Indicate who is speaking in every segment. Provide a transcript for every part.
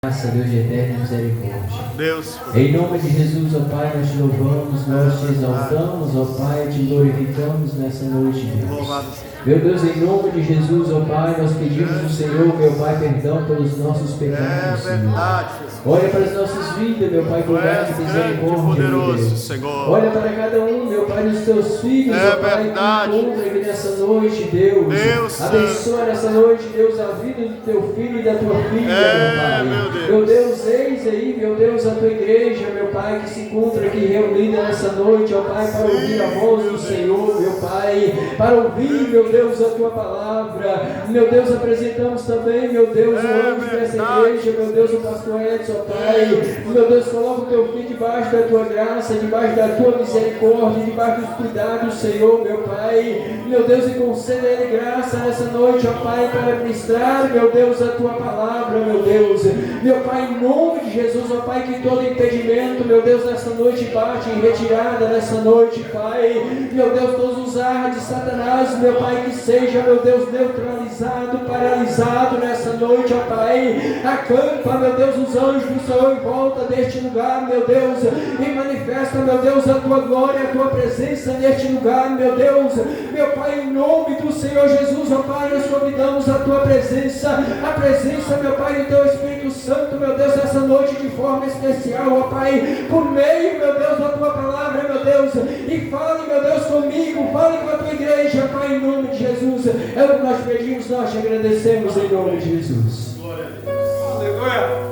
Speaker 1: Graça, Deus de eterna misericórdia.
Speaker 2: Deus.
Speaker 1: Em nome de Jesus, ó Pai, nós te louvamos, nós te exaltamos, ó Pai, te glorificamos nessa noite, Deus.
Speaker 2: Louvado seja.
Speaker 1: Meu Deus, em nome de Jesus, ó Pai, nós pedimos ao Senhor, meu Pai, perdão pelos nossos pecados, Senhor.
Speaker 2: Verdade, Jesus.
Speaker 1: Olha para as nossas vidas, meu Pai, com graça e misericórdia,
Speaker 2: poderoso,
Speaker 1: meu Deus.
Speaker 2: Senhor.
Speaker 1: Olha para cada um, meu Pai, dos teus filhos, ó Pai,
Speaker 2: verdade.
Speaker 1: que encontra aqui nessa noite, Deus.
Speaker 2: Deus,
Speaker 1: abençoa nessa noite, Deus, a vida do teu filho e da tua filha, meu Pai.
Speaker 2: meu Deus.
Speaker 1: Meu Deus, eis aí, meu Deus, a tua igreja, meu Pai, que se encontra aqui reunida nessa noite, ó Pai, para ouvir a voz do Senhor, meu Pai, para ouvir, meu Deus, a tua palavra. Meu Deus, apresentamos também, meu Deus, o anjo dessa igreja, meu Deus, o pastor Edson, ó Pai. Meu Deus, coloca o teu filho debaixo da tua graça, debaixo da tua misericórdia, debaixo dos cuidados, Senhor, meu Pai. Meu Deus, e conceda a ele graça nessa noite, ó Pai, para ministrar, meu Deus, a tua palavra, meu Deus. Meu Pai, em nome de Jesus, ó Pai, que todo impedimento, meu Deus, nessa noite bate em retirada nessa noite, Pai. Meu Deus, todos os arras de Satanás, meu Pai, que seja, meu Deus, neutralizado, paralisado nessa noite, ó Pai. Acampa, meu Deus, os anjos do Senhor em volta deste lugar, meu Deus, e manifesta, meu Deus, a tua glória, a tua presença neste lugar, meu Deus. Meu Pai, em nome do Senhor Jesus, ó Pai, nós convidamos a tua presença, a presença, meu Pai, do teu Espírito Santo, meu Deus, essa noite de forma especial, ó Pai, por meio, meu Deus, da tua palavra, meu Deus, e fale, meu Deus, comigo, fale com a tua igreja, Pai, em nome de Jesus. É o que nós pedimos, nós te agradecemos em nome de Jesus.
Speaker 2: Glória a Deus. Aleluia.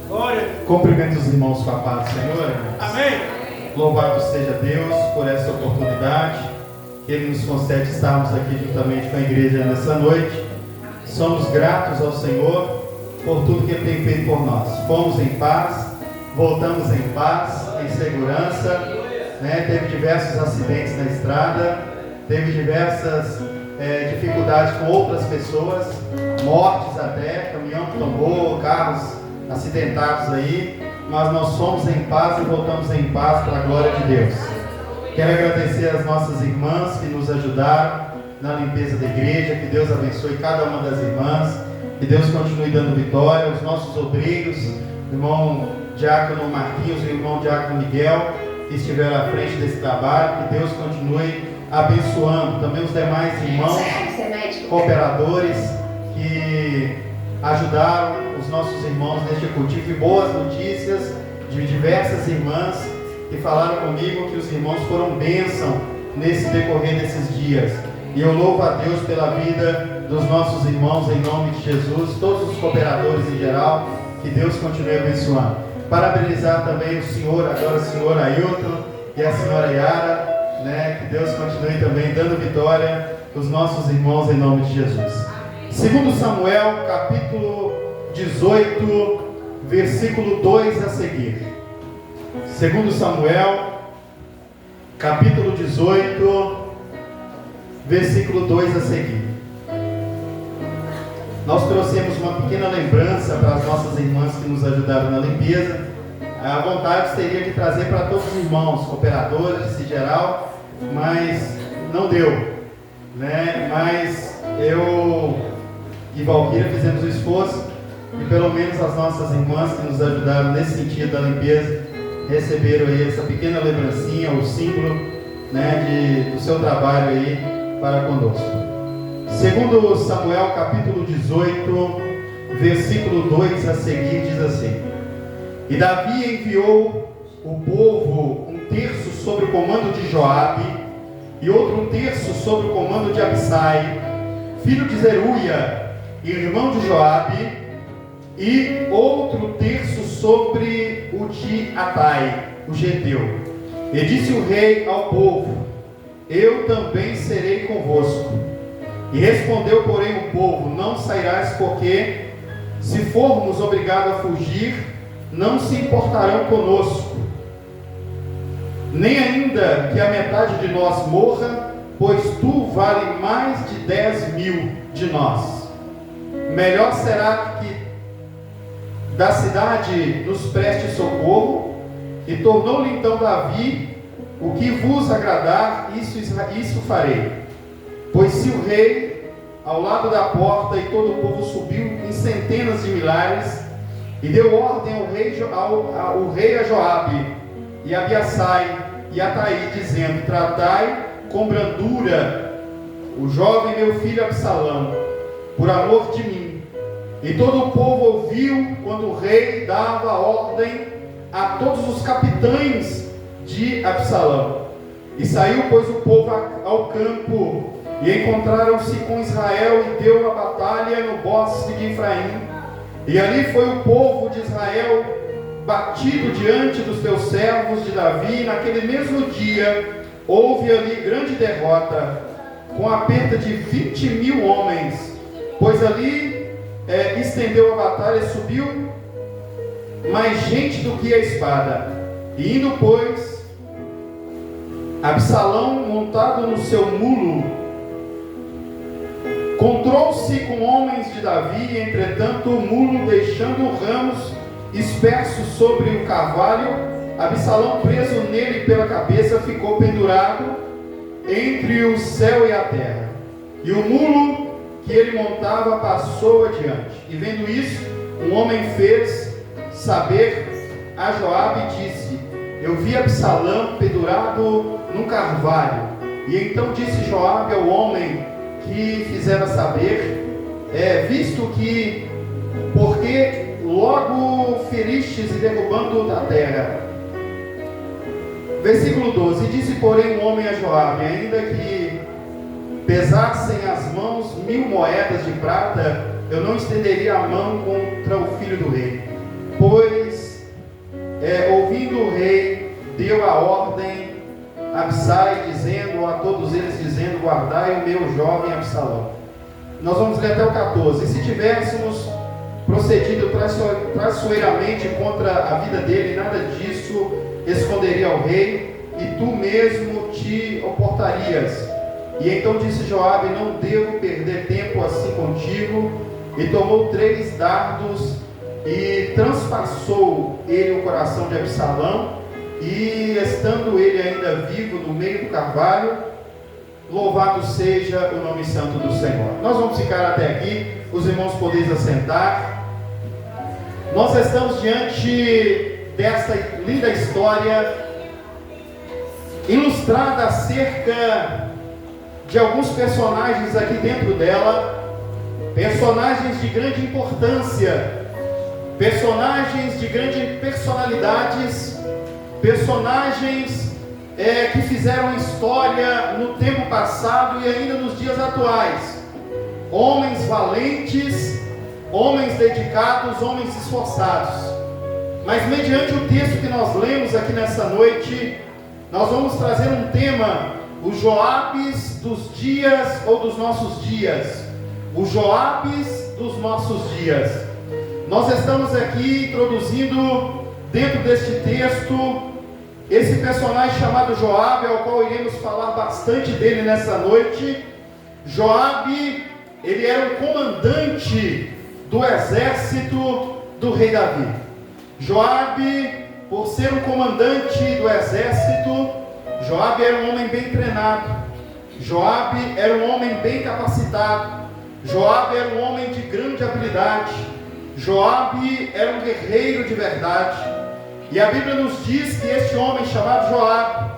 Speaker 2: Glória.
Speaker 3: Cumprimento os irmãos com a paz do Senhor.
Speaker 2: Amém.
Speaker 3: Louvado seja Deus por essa oportunidade que Ele nos concede estarmos aqui juntamente com a igreja nessa noite. Somos gratos ao Senhor por tudo que Ele tem feito por nós. Fomos em paz, voltamos em paz, em segurança, né? Teve diversos acidentes na estrada, teve diversas dificuldades com outras pessoas, mortes até, caminhão que tombou, carros acidentados aí, mas nós somos em paz e voltamos em paz para a glória de Deus. Quero agradecer às nossas irmãs que nos ajudaram na limpeza da igreja, que Deus abençoe cada uma das irmãs, que Deus continue dando vitória, os nossos obreiros, o irmão Diácono Marquinhos e o irmão Diácono Miguel, que estiveram à frente desse trabalho, que Deus continue abençoando, também os demais irmãos, cooperadores, que ajudaram os nossos irmãos neste culto. Tive boas notícias de diversas irmãs que falaram comigo que os irmãos foram bênção nesse decorrer desses dias. E eu louvo a Deus pela vida dos nossos irmãos em nome de Jesus, todos os cooperadores em geral, que Deus continue abençoando. Parabenizar também o senhor, agora o senhor Ailton e a senhora Yara, né? Que Deus continue também dando vitória aos nossos irmãos em nome de Jesus. Segundo Samuel, capítulo 18, versículo 2 a seguir. Segundo Samuel, capítulo 18, versículo 2 a seguir. Nós trouxemos uma pequena lembrança para as nossas irmãs que nos ajudaram na limpeza. A vontade seria de trazer para todos os irmãos, cooperadores em geral, mas não deu, né? Mas eu e Valquíria fizemos o esforço e pelo menos as nossas irmãs que nos ajudaram nesse sentido da limpeza receberam aí essa pequena lembrancinha, o símbolo, né, do seu trabalho aí para conosco. Segundo Samuel capítulo 18, versículo 2 a seguir, diz assim: E Davi enviou o povo um terço sob o comando de Joabe e outro um terço sob o comando de Abisai, filho de Zeruia, irmão de Joabe, e outro terço sobre o de Atai, o geteu. E disse o rei ao povo: Eu também serei convosco. E respondeu, porém, o povo: Não sairás, porque, se formos obrigados a fugir, não se importarão conosco, nem ainda que a metade de nós morra, pois tu vale mais de 10.000 de nós. Melhor será que da cidade nos preste socorro. E tornou-lhe então Davi: O que vos agradar, isso farei. Pois se o rei ao lado da porta, e todo o povo subiu em centenas de milhares, e deu ordem ao rei a Joabe, e a Abiasai, e a Ataí, dizendo: tratai com brandura o jovem meu filho Absalão, por amor de mim. E todo o povo ouviu quando o rei dava ordem a todos os capitães de Absalão. E saiu, pois, o povo ao campo, e encontraram-se com Israel, e deu a batalha no bosque de Efraim. E ali foi o povo de Israel batido diante dos teus servos de Davi. E naquele mesmo dia houve ali grande derrota, com a perda de 20.000 homens, pois ali estendeu a batalha e subiu mais gente do que a espada. E indo, pois, Absalão, montado no seu mulo, encontrou-se com homens de Davi. Entretanto, o mulo, deixando ramos dispersos sobre o cavalo, Absalão, preso nele pela cabeça, ficou pendurado entre o céu e a terra. E o mulo que ele montava passou adiante. E vendo isso, um homem fez saber a Joabe e disse: eu vi Absalão pendurado num carvalho. E então disse Joabe ao homem que fizera saber: visto que, porque logo feristes e derrubando da terra. Versículo 12: e disse, porém, um homem a Joabe: ainda que pesassem as mãos 1000 moedas de prata, eu não estenderia a mão contra o filho do rei. Pois, ouvindo o rei, deu a ordem a Abisai, dizendo a todos eles, dizendo: guardai o meu jovem Absalão. Nós vamos ler até o 14. E se tivéssemos procedido traiçoeiramente contra a vida dele, nada disso esconderia ao rei, e tu mesmo te oportarias. E então disse Joabe: não devo perder tempo assim contigo. E tomou 3 dardos e transpassou ele o coração de Absalão, e estando ele ainda vivo no meio do carvalho, louvado seja o nome santo do Senhor. Nós vamos ficar até aqui, os irmãos podeis assentar. Nós estamos diante desta linda história, ilustrada acerca de alguns personagens aqui dentro dela, personagens de grande importância, personagens de grandes personalidades, personagens que fizeram história no tempo passado e ainda nos dias atuais. Homens valentes, homens dedicados, homens esforçados. Mas mediante o texto que nós lemos aqui nessa noite, nós vamos trazer um tema: os Joabes dos dias ou dos nossos dias. Os Joabes dos nossos dias. Nós estamos aqui introduzindo dentro deste texto esse personagem chamado Joabe, ao qual iremos falar bastante dele nessa noite. Joabe, ele era o comandante do exército do rei Davi. Joabe, por ser um comandante do exército, Joabe era um homem bem treinado. Joabe era um homem bem capacitado. Joabe era um homem de grande habilidade. Joabe era um guerreiro de verdade. E a Bíblia nos diz que este homem chamado Joabe,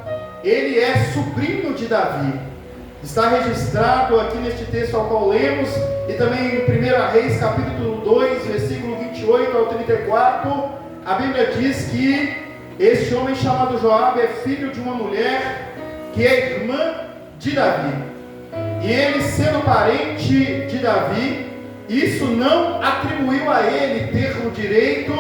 Speaker 3: ele é sobrinho de Davi. Está registrado aqui neste texto ao qual lemos, e também em 1 Reis capítulo 2, versículo 28 ao 34, a Bíblia diz que este homem chamado Joabe é filho de uma mulher que é irmã de Davi. E ele, sendo parente de Davi, isso não atribuiu a ele ter o direito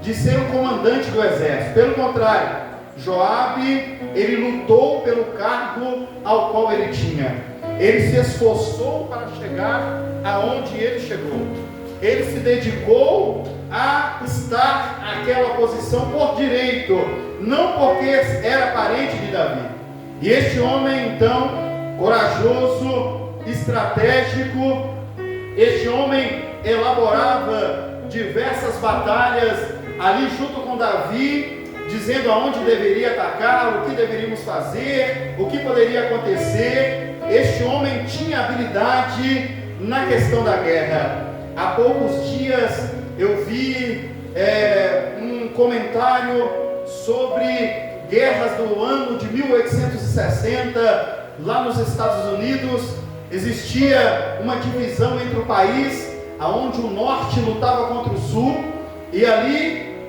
Speaker 3: de ser o comandante do exército. Pelo contrário, Joabe, ele lutou pelo cargo ao qual ele tinha. Ele se esforçou para chegar aonde ele chegou. Ele se dedicou a estar naquela posição por direito, não porque era parente de Davi. E este homem, então, corajoso, estratégico, este homem elaborava diversas batalhas ali junto com Davi, dizendo aonde deveria atacar, o que deveríamos fazer, o que poderia acontecer. Este homem tinha habilidade na questão da guerra. Há poucos dias eu vi um comentário sobre guerras do ano de 1860, lá nos Estados Unidos. Existia uma divisão entre o país, onde o norte lutava contra o sul, e ali,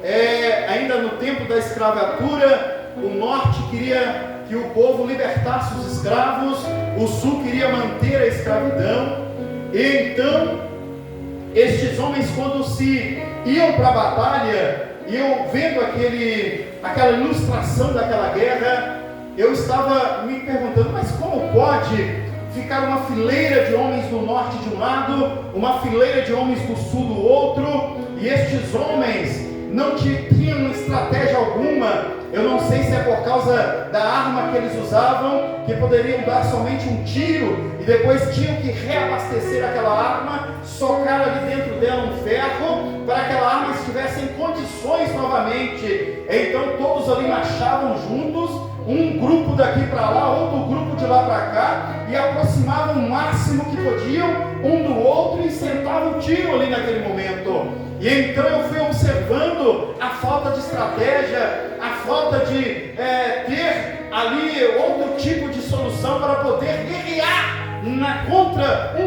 Speaker 3: ainda no tempo da escravatura, o norte queria que o povo libertasse os escravos, o sul queria manter a escravidão. E então, estes homens, quando se iam para a batalha, e eu vendo aquela ilustração daquela guerra, eu estava me perguntando, mas como pode ficar uma fileira de homens do norte de um lado, uma fileira de homens do sul do outro, e estes homens não tinham estratégia alguma? Eu não sei se é por causa da arma que eles usavam, que poderiam dar somente um tiro, e depois tinham que reabastecer aquela arma, socar ali dentro dela um ferro, para que aquela arma estivesse em condições novamente. Então todos ali marchavam juntos, um grupo daqui para lá, outro grupo de lá para cá, e aproximavam o máximo que podiam um do outro e sentavam um tiro ali naquele momento. E então eu fui observando a falta de estratégia, a falta de ter ali outro tipo de solução para poder guerrear um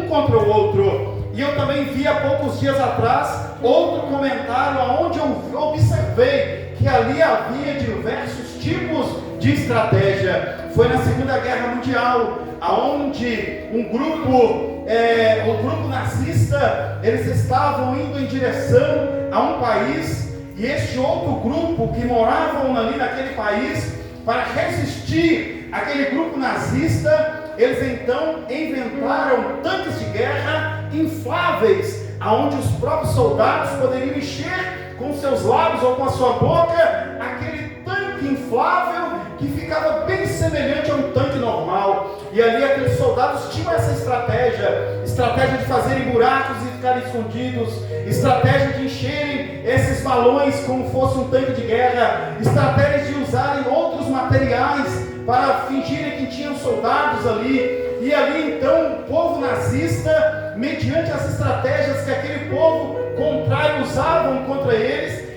Speaker 3: contra o outro. E eu também vi há poucos dias atrás outro comentário onde eu observei que ali havia diversos tipos de estratégia. Foi na Segunda Guerra Mundial, onde o grupo nazista, eles estavam indo em direção a um país, e este outro grupo que moravam ali naquele país, para resistir àquele grupo nazista, eles então inventaram tanques de guerra infláveis, aonde os próprios soldados poderiam encher com seus lábios ou com a sua boca aquele tanque inflável que ficava bem semelhante a um tanque normal. E ali aqueles soldados tinham essa estratégia de fazerem buracos e ficarem escondidos, estratégia de encherem esses balões como fosse um tanque de guerra, estratégia de usarem outros materiais para fingirem que tinham soldados ali. E ali então o povo nazista, mediante as estratégias que aquele povo contrário usavam contra eles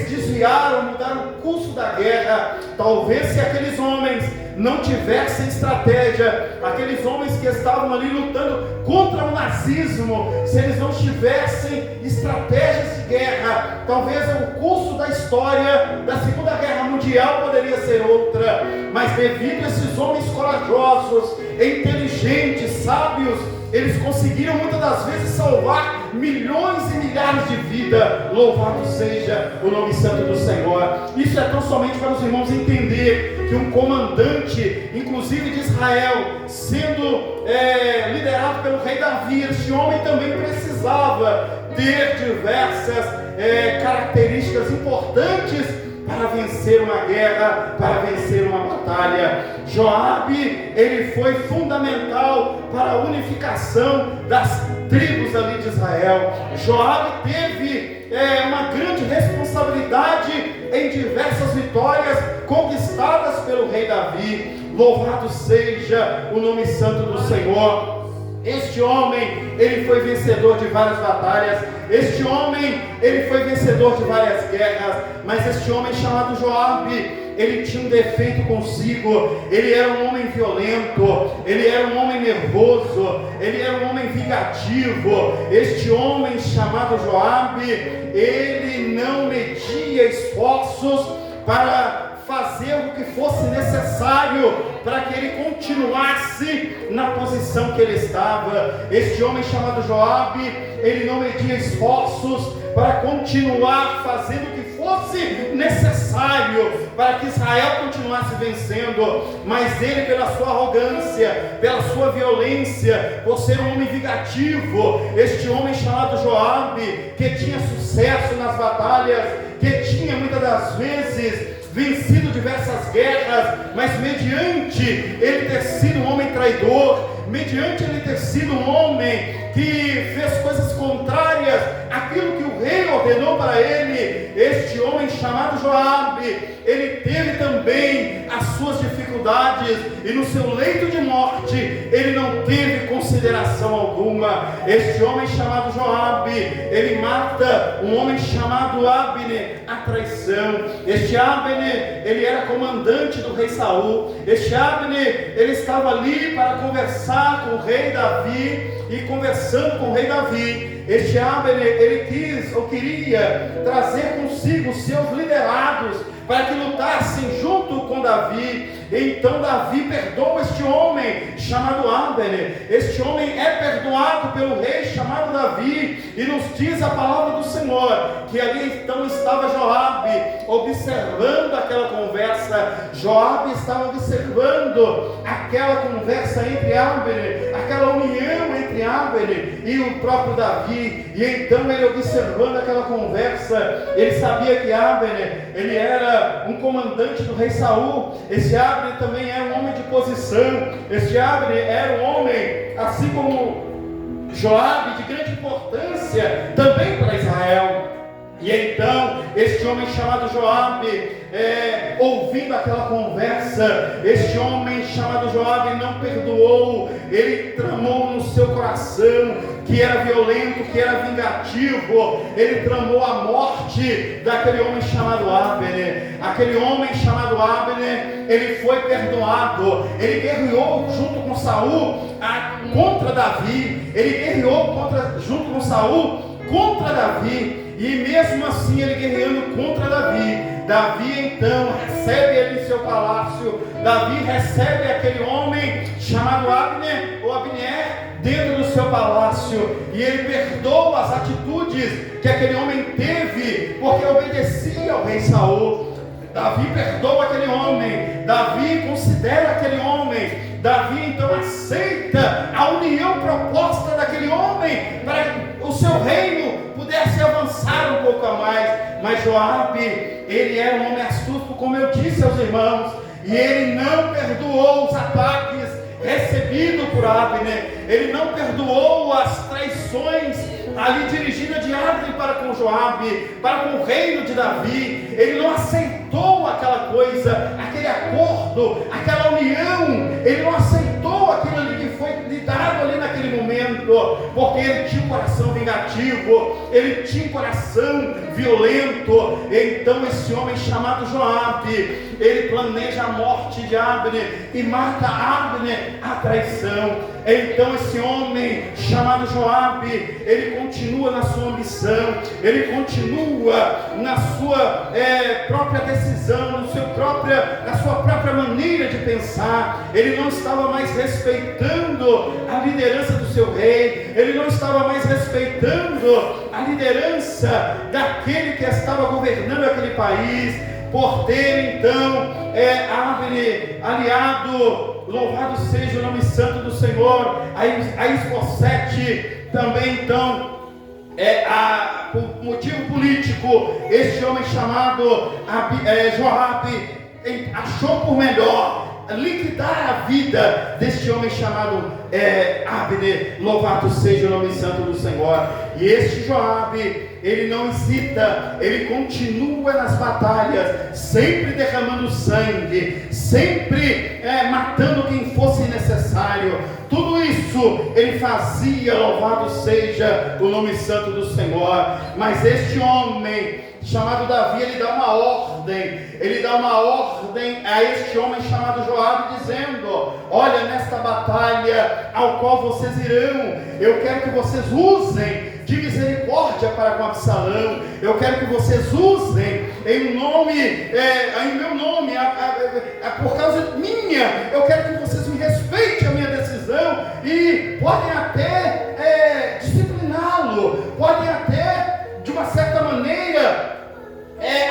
Speaker 3: desviaram, mudaram o curso da guerra. Talvez se aqueles homens não tivessem estratégia, aqueles homens que estavam ali lutando contra o nazismo, se eles não tivessem estratégias de guerra, talvez o curso da história da Segunda Guerra Mundial poderia ser outra. Mas devido a esses homens corajosos, inteligentes, sábios, eles conseguiram muitas das vezes salvar milhões e milhares de vidas. Louvado seja o nome santo do Senhor. Isso é tão somente para os irmãos entender que um comandante, inclusive de Israel, sendo liderado pelo rei Davi, este homem também precisava ter diversas características importantes para vencer uma guerra, para vencer uma batalha. Joabe, ele foi fundamental para a unificação das tribos ali de Israel. Joabe teve uma grande responsabilidade em diversas vitórias conquistadas pelo rei Davi. Louvado seja o nome santo do Senhor. Este homem, ele foi vencedor de várias batalhas. Este homem, ele foi vencedor de várias guerras. Mas este homem chamado Joabe, ele tinha um defeito consigo. Ele era um homem violento, ele era um homem nervoso, ele era um homem vingativo. Este homem chamado Joabe, ele não media esforços para fazer o que fosse necessário para que ele continuasse na posição que ele estava. Este homem chamado Joabe, ele não media esforços para continuar fazendo o que fosse necessário para que Israel continuasse vencendo, mas ele, pela sua arrogância, pela sua violência, por ser um homem vingativo, este homem chamado Joabe, que tinha sucesso nas batalhas, que tinha muitas das vezes vencido diversas guerras, mas mediante ele ter sido um homem traidor, mediante ele ter sido um homem que fez coisas contrárias àquilo que o rei ordenou ordenou para ele, este homem chamado Joabe, ele teve também as suas dificuldades, e no seu leito de morte, ele não teve consideração alguma. Este homem chamado Joabe, ele mata um homem chamado Abner, a traição. Este Abner, ele era comandante do rei Saul. Este Abner, ele estava ali para conversar com o rei Davi, e conversando com o rei Davi, este Abner, ele queria trazer consigo os seus liderados, para que lutassem junto com Davi. Então Davi perdoa este homem chamado Abner. Este homem é perdoado pelo rei chamado Davi, e nos diz a palavra do Senhor que ali então estava Joabe observando aquela conversa. Joabe estava observando aquela conversa entre Abner, aquela união entre Abner e o próprio Davi. E então ele, observando aquela conversa, ele sabia que Abner, ele era um comandante do rei Saul. Esse Abner também era um homem de posição. Este Abner era um homem, assim como Joabe, de grande importância também para Israel. E então, este homem chamado Joabe, ouvindo aquela conversa, este homem chamado Joabe não perdoou. Ele tramou no seu coração, que era violento, que era vingativo. Ele tramou a morte daquele homem chamado Abner. Aquele homem chamado Abner, ele foi perdoado. Ele guerreou junto com Saul contra Davi. Ele guerreou junto com Saul contra Davi. E mesmo assim, ele guerreando contra Davi então recebe ele em seu palácio. Davi recebe aquele homem chamado Abner, ou Abner, dentro do seu palácio, e ele perdoa as atitudes que aquele homem teve, porque obedecia ao rei Saul. Davi perdoa aquele homem, Davi considera aquele homem, Davi então aceita a união proposta daquele homem, para que o seu reino pudesse avançar um pouco a mais. Mas Joabe, ele era um homem astuto, como eu disse aos irmãos, e ele não perdoou os ataques recebidos por Abner. Ele não perdoou as traições ali dirigidas de Abner para com Joabe, para com o reino de Davi. Ele não aceitou aquela coisa, aquele acordo, aquela união. Ele não aceitou aquilo ali que foi lhe dado ali naquele momento, porque ele tinha um coração vingativo, ele tinha um coração violento. Então esse homem chamado Joabe, ele planeja a morte de Abner e mata Abner à traição. Então esse homem chamado Joabe, ele continua na sua ambição, ele continua na sua própria decisão, na sua própria maneira de pensar. Ele não estava mais respeitando a liderança do seu rei, ele não estava mais respeitando a liderança daquele que estava governando aquele país, por ter então Abner aliado. Louvado seja o nome santo do Senhor. A Isbosete também então, por motivo político, este homem chamado Joabe achou por melhor liquidar a vida deste homem chamado Abner. Louvado seja o nome santo do Senhor. E este Joabe, ele não hesita, ele continua nas batalhas, sempre derramando sangue, sempre matando quem fosse necessário. Tudo isso ele fazia, louvado seja o nome santo do Senhor. Mas este homem chamado Davi, ele dá uma ordem a este homem chamado Joabe, dizendo: olha, nesta batalha ao qual vocês irão, eu quero que vocês usem de misericórdia para com Absalão. Eu quero que vocês usem em meu nome, por causa minha. Eu quero que vocês me respeitem a minha decisão, e podem até discipliná-lo, podem até de uma certa maneira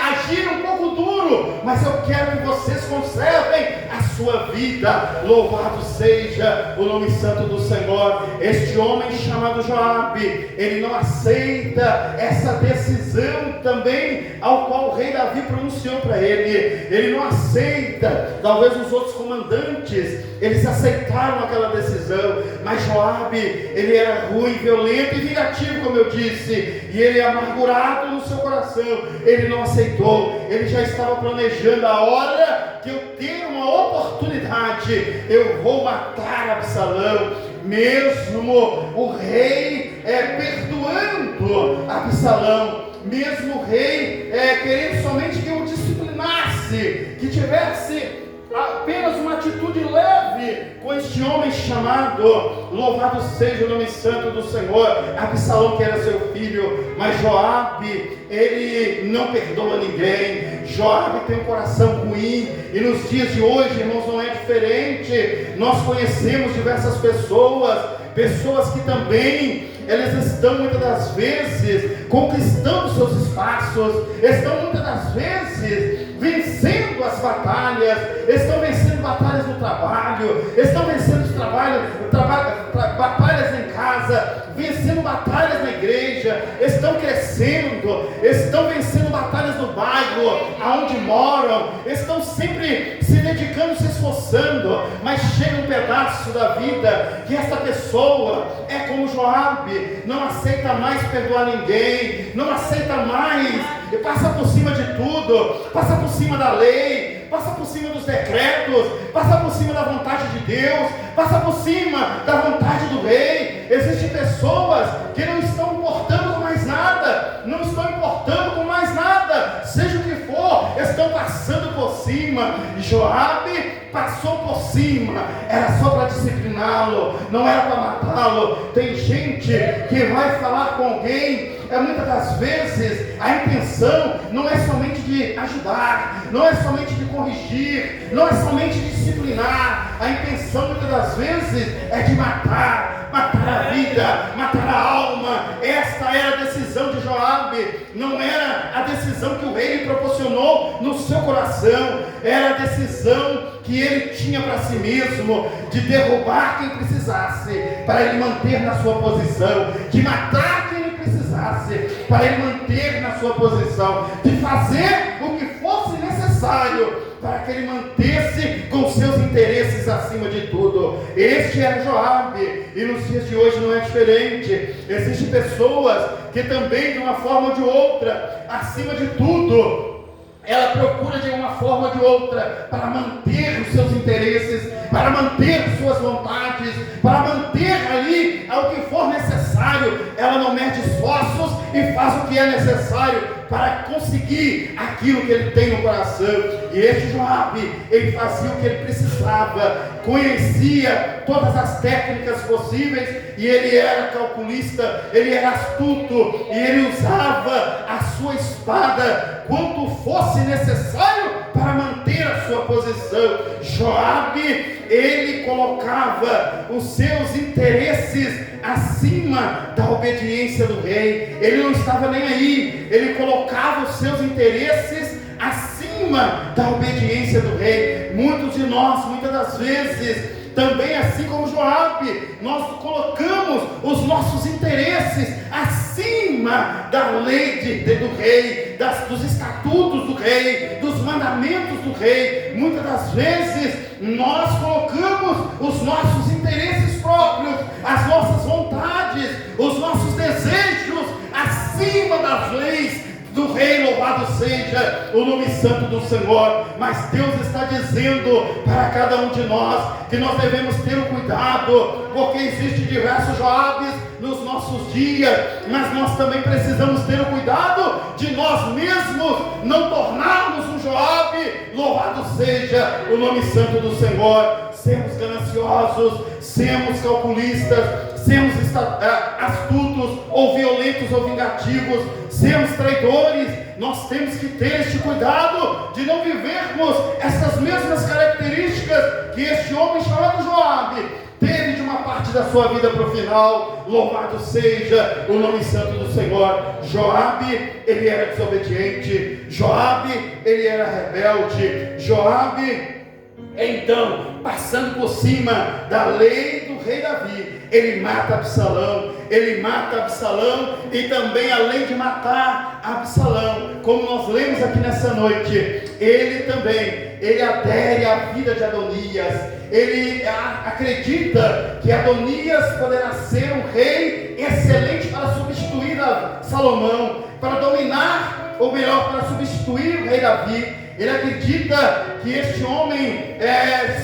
Speaker 3: agir um pouco duro, mas eu quero que vocês conservem a sua vida. Louvado seja o nome santo do Senhor. Este homem chamado Joabe, ele não aceita essa decisão também ao qual o rei Davi pronunciou para ele. Ele não aceita. Talvez os outros comandantes, eles aceitaram aquela decisão, mas Joabe, ele era ruim, violento e vingativo, como eu disse, e ele amargurado no seu coração, ele não aceitou. Ele já estava planejando: a hora que eu ter uma oportunidade, eu vou matar Absalão. Mesmo o rei perdoando Absalão, mesmo o rei querendo somente que o disciplinasse, que tivesse apenas uma atitude leve com este homem chamado, louvado seja o nome santo do Senhor, Absalão, que era seu filho. Mas Joabe, ele não perdoa ninguém. Joabe tem um coração ruim, e nos dias de hoje, irmãos, não é diferente. Nós conhecemos diversas pessoas que também, elas estão muitas das vezes conquistando seus espaços, estão muitas das vezes vencendo as batalhas, estão vencendo batalhas no trabalho, estão vencendo batalhas em casa, vencendo batalhas na igreja, estão crescendo, estão vencendo batalhas no bairro aonde moram, estão sempre se dedicando, se esforçando, mas chega um pedaço da vida que essa pessoa é como Joabe, não aceita mais perdoar ninguém, não aceita mais, e passa por cima de tudo, passa por cima da lei, passa por cima dos decretos, passa por cima da vontade de Deus, passa por cima da vontade do rei. Existem pessoas que não estão importando com mais nada, não estão importando com mais nada, seja o que for, estão passando por cima. Joabe passou por cima, era só para discipliná-lo, não era para matá-lo. Tem gente que vai falar com alguém, muitas das vezes a intenção não é somente de ajudar, não é somente de corrigir, não é somente de disciplinar. A intenção muitas das vezes é de matar a vida, matar a alma. Esta era a decisão de Joabe, não era a decisão que o rei lhe proporcionou no seu coração, era a decisão que ele tinha para si mesmo, de derrubar quem precisasse, para ele manter na sua posição, de matar quem ele precisasse, para ele manter na sua posição, de fazer o que fosse necessário, para que ele mantesse com seus interesses acima de tudo. Este era Joabe, e nos dias de hoje não é diferente. Existem pessoas que também, de uma forma ou de outra, acima de tudo, ela procura de uma forma ou de outra para manter os seus interesses, para manter suas vontades, para manter ali ao que for necessário. Ela não mede esforços e faz o que é necessário para conseguir aquilo que ele tem no coração. E este Joabe, ele fazia o que ele precisava, conhecia todas as técnicas possíveis, e ele era calculista, ele era astuto, e ele usava a sua espada quanto fosse necessário para manter a sua posição. Joabe, ele colocava os seus interesses acima da obediência do rei. Ele não estava nem aí, ele colocava os seus interesses acima da obediência do rei. Muitos de nós, muitas das vezes, também assim como Joabe, nós colocamos os nossos interesses acima da lei do rei, dos estatutos do rei, dos mandamentos do rei. Muitas das vezes nós colocamos os nossos interesses próprios, as nossas vontades, os nossos desejos acima das leis do rei. Louvado seja o nome santo do Senhor. Mas Deus está dizendo para cada um de nós que nós devemos ter o cuidado, porque existem diversos Joabes nos nossos dias, mas nós também precisamos ter o cuidado de nós mesmos não tornarmos um Joabe. Louvado seja o nome santo do Senhor. Sermos gananciosos, sermos calculistas, sermos astutos ou violentos ou vingativos, sermos traidores. Nós temos que ter este cuidado de não vivermos essas mesmas características que este homem chamado Joabe teve de uma parte da sua vida para o final. Louvado seja o nome santo do Senhor. Joabe, ele era desobediente. Joabe, ele era rebelde. Joabe, então, passando por cima da lei do rei Davi, ele mata Absalão. Ele mata Absalão, e também, além de matar Absalão, nós lemos aqui nessa noite, ele adere à vida de Adonias, ele acredita que Adonias poderá ser um rei excelente para substituir a Salomão, para dominar, ou melhor, para substituir o rei Davi. Ele acredita que este homem,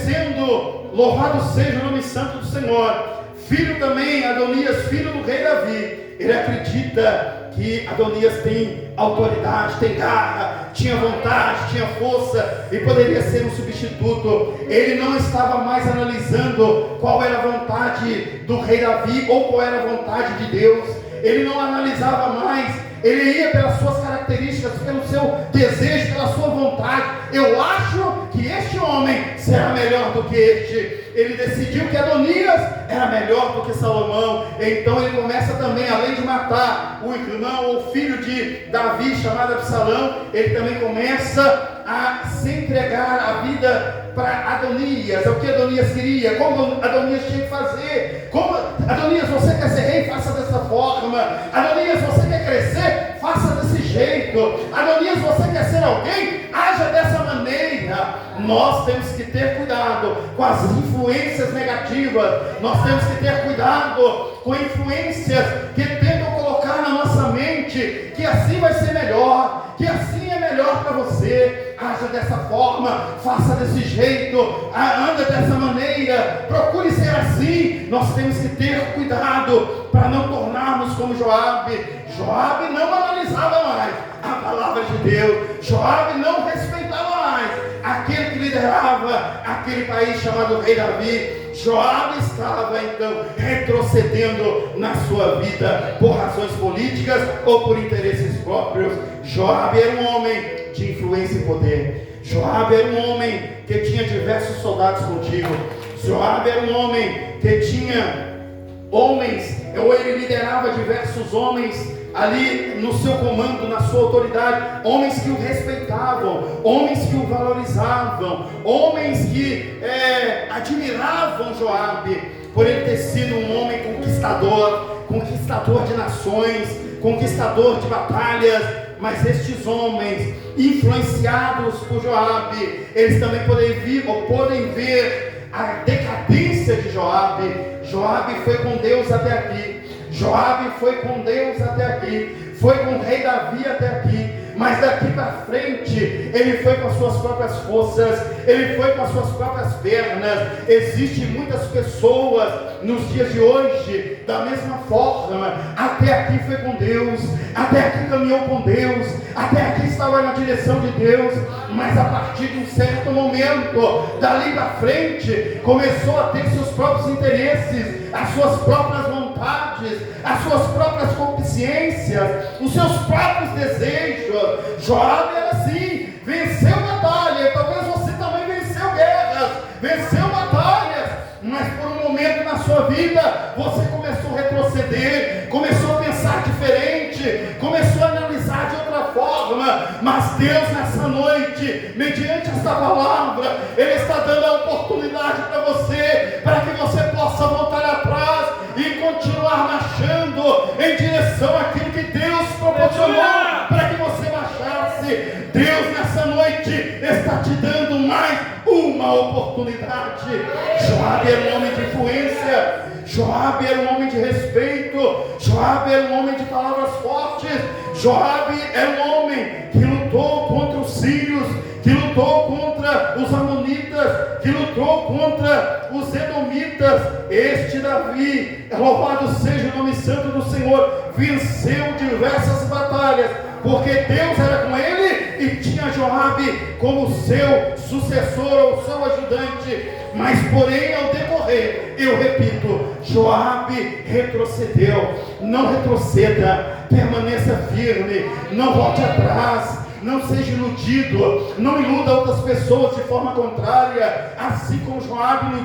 Speaker 3: sendo louvado seja o nome santo do Senhor, filho também, Adonias, filho do rei Davi, ele acredita que Adonias tem autoridade, tem garra, tinha vontade, tinha força e poderia ser um substituto. Ele não estava mais analisando qual era a vontade do rei Davi ou qual era a vontade de Deus. Ele não analisava mais, ele ia pelas suas características, pelo seu desejo, pela sua vontade. Eu acho que este homem será melhor do que este. Ele decidiu que Adonias era melhor do que Salomão. Então ele começa também, além de matar o irmão ou filho de Davi, chamado Absalão, ele também começa a se entregar a vida para Adonias. É o que Adonias queria, como Adonias tinha que fazer. Como Adonias, você quer ser rei? Faça dessa forma. Adonias, você quer crescer? Faça desse jeito. Adonias, você quer ser alguém? Haja dessa maneira. Nós temos que ter cuidado com as influências negativas. Nós temos que ter cuidado com influências que tentam colocar na nossa mente que assim vai ser melhor, que assim é melhor para você. Haja dessa forma, faça desse jeito, anda dessa maneira, procure ser assim. Nós temos que ter cuidado para não tornarmos como Joabe. Joabe não analisava mais a palavra de Deus. Joabe não respeitava mais aquele que liderava aquele país chamado Rei Davi. Joabe estava então retrocedendo na sua vida por razões políticas ou por interesses próprios. Joabe era um homem de influência e poder. Joabe era um homem que tinha diversos soldados contigo. Joabe era um homem que tinha homens, ou ele liderava diversos homens ali no seu comando, na sua autoridade, homens que o respeitavam, homens que o valorizavam, homens que admiravam Joabe, por ele ter sido um homem conquistador de nações, conquistador de batalhas. Mas estes homens, influenciados por Joabe, eles também podem ver a decadência de Joabe. Joabe foi com Deus até aqui. Joabe foi com Deus até aqui. Foi com o rei Davi até aqui. Mas daqui para frente, ele foi com as suas próprias forças, ele foi com as suas próprias pernas. Existem muitas pessoas nos dias de hoje, da mesma forma. Até aqui foi com Deus, até aqui caminhou com Deus, até aqui estava na direção de Deus, mas a partir de um certo momento, dali para frente, começou a ter seus próprios interesses, as suas próprias vontades, as suas próprias concupiscências, os seus próprios desejos. Joabe era assim, venceu batalha. Talvez você também venceu guerras, venceu batalhas, mas por um momento na sua vida você começou a retroceder, começou a pensar diferente, começou a analisar de outra forma. Mas Deus nessa noite, mediante esta palavra, Ele está dando a oportunidade para você, para que você possa voltar atrás e continuar marchando em direção àquilo que Deus proporcionou para que você marchasse. Deus nessa noite está te dando mais uma oportunidade. Joabe era um homem de influência, Joabe era um homem de respeito, Joabe era um homem de palavras fortes, Joabe era um homem que lutou contra os sírios, que lutou contra os amonitas, que lutou contra os edomitas. Este Davi, louvado seja o nome santo do Senhor, venceu diversas batalhas, porque Deus era com ele e tinha Joabe como seu sucessor ou seu ajudante. Mas porém, ao decorrer, eu repito, Joabe retrocedeu. Não retroceda, permaneça firme, não volte atrás, não seja iludido, não iluda outras pessoas de forma contrária, assim como Joabe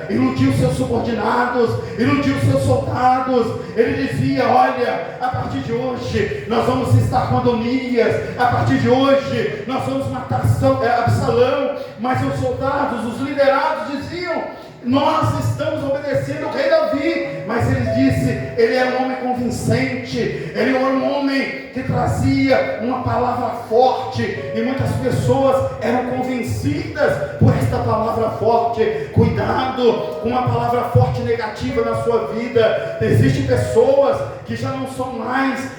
Speaker 3: iludiu seus subordinados, iludiu seus soldados. Ele dizia: olha, a partir de hoje nós vamos estar com Adonias, a partir de hoje nós vamos matar Absalão. Mas os soldados, os liderados diziam nós estamos obedecendo o rei Davi, mas ele disse, ele era um homem convincente, ele era um homem que trazia uma palavra forte, e muitas pessoas eram convencidas por esta palavra forte. Cuidado com uma palavra forte negativa na sua vida. Existem pessoas que já não são mais,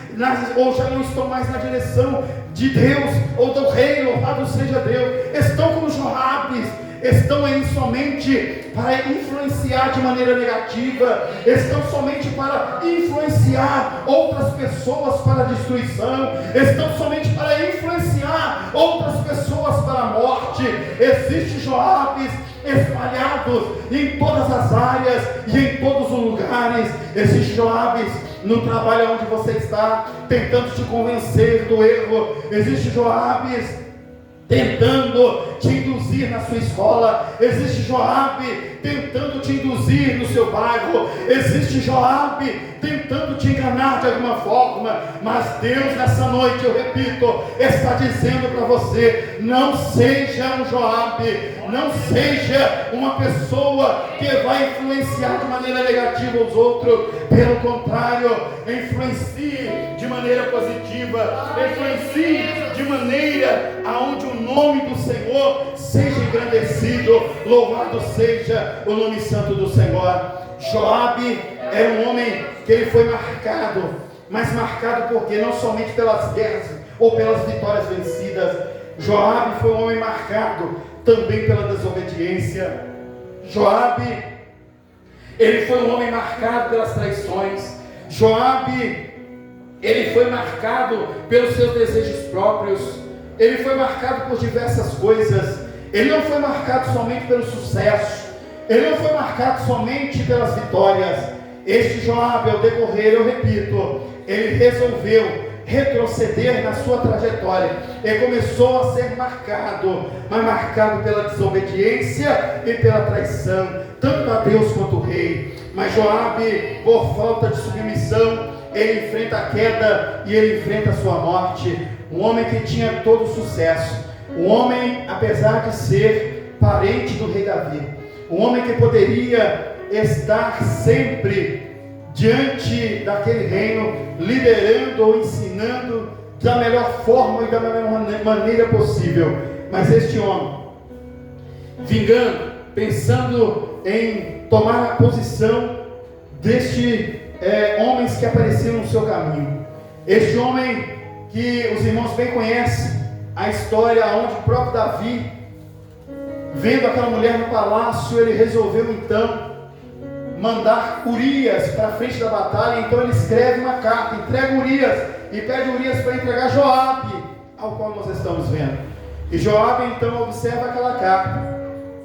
Speaker 3: ou já não estão mais na direção de Deus, ou do rei, louvado seja Deus, estão como Joabes, estão aí somente para influenciar de maneira negativa, estão somente para influenciar outras pessoas para a destruição, estão somente para influenciar outras pessoas para a morte. Existem Joabes espalhados em todas as áreas e em todos os lugares. Existem Joabes no trabalho onde você está, tentando te convencer do erro. Existe Joabes tentando te induzir na sua escola. Existe Joabe tentando te induzir no seu bairro. Existe Joabe tentando te enganar de alguma forma. Mas Deus nessa noite, eu repito, está dizendo para você: não seja um Joabe, não seja uma pessoa que vai influenciar de maneira negativa os outros. Pelo contrário, influencie de maneira positiva, influencie de maneira aonde o nome do Senhor seja engrandecido. Louvado seja o nome santo do Senhor. Joabe era um homem que ele foi marcado, mas marcado porque não somente pelas guerras ou pelas vitórias vencidas. Joabe foi um homem marcado também pela desobediência. Joabe, ele foi um homem marcado pelas traições. Joabe, ele foi marcado pelos seus desejos próprios. Ele foi marcado por diversas coisas. Ele não foi marcado somente pelo sucesso. Ele não foi marcado somente pelas vitórias. Este Joabe, ao decorrer, eu repito, ele resolveu retroceder na sua trajetória. Ele começou a ser marcado, mas marcado pela desobediência e pela traição, tanto a Deus quanto o rei. Mas Joabe, por falta de submissão, ele enfrenta a queda e ele enfrenta a sua morte. Um homem que tinha todo o sucesso, um homem, apesar de ser parente do rei Davi, um homem que poderia estar sempre diante daquele reino, liderando ou ensinando da melhor forma e da melhor maneira possível. Mas este homem, vingando, pensando em tomar a posição deste homens que apareciam no seu caminho. Este homem que os irmãos bem conhecem a história, onde o próprio Davi, vendo aquela mulher no palácio, ele resolveu então mandar Urias para a frente da batalha. Então ele escreve uma carta, entrega Urias e pede Urias para entregar Joabe, ao qual nós estamos vendo. E Joabe então observa aquela carta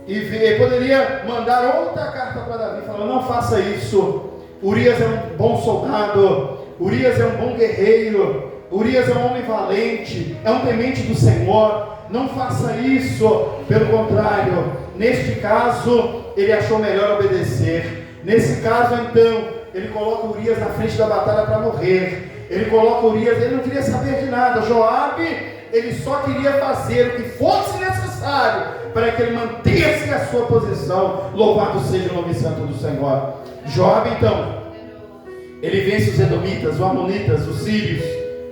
Speaker 3: e poderia mandar outra carta para Davi, falando: não faça isso, Urias é um bom soldado, Urias é um bom guerreiro, Urias é um homem valente, é um temente do Senhor, não faça isso. Pelo contrário, neste caso ele achou melhor obedecer. Nesse caso então, ele coloca Urias na frente da batalha para morrer. Ele coloca Urias, ele não queria saber de nada. Joabe, ele só queria fazer o que fosse necessário para que ele mantesse a sua posição. Louvado seja o nome santo do Senhor. Joabe então, ele vence os edomitas, os amonitas, os sírios,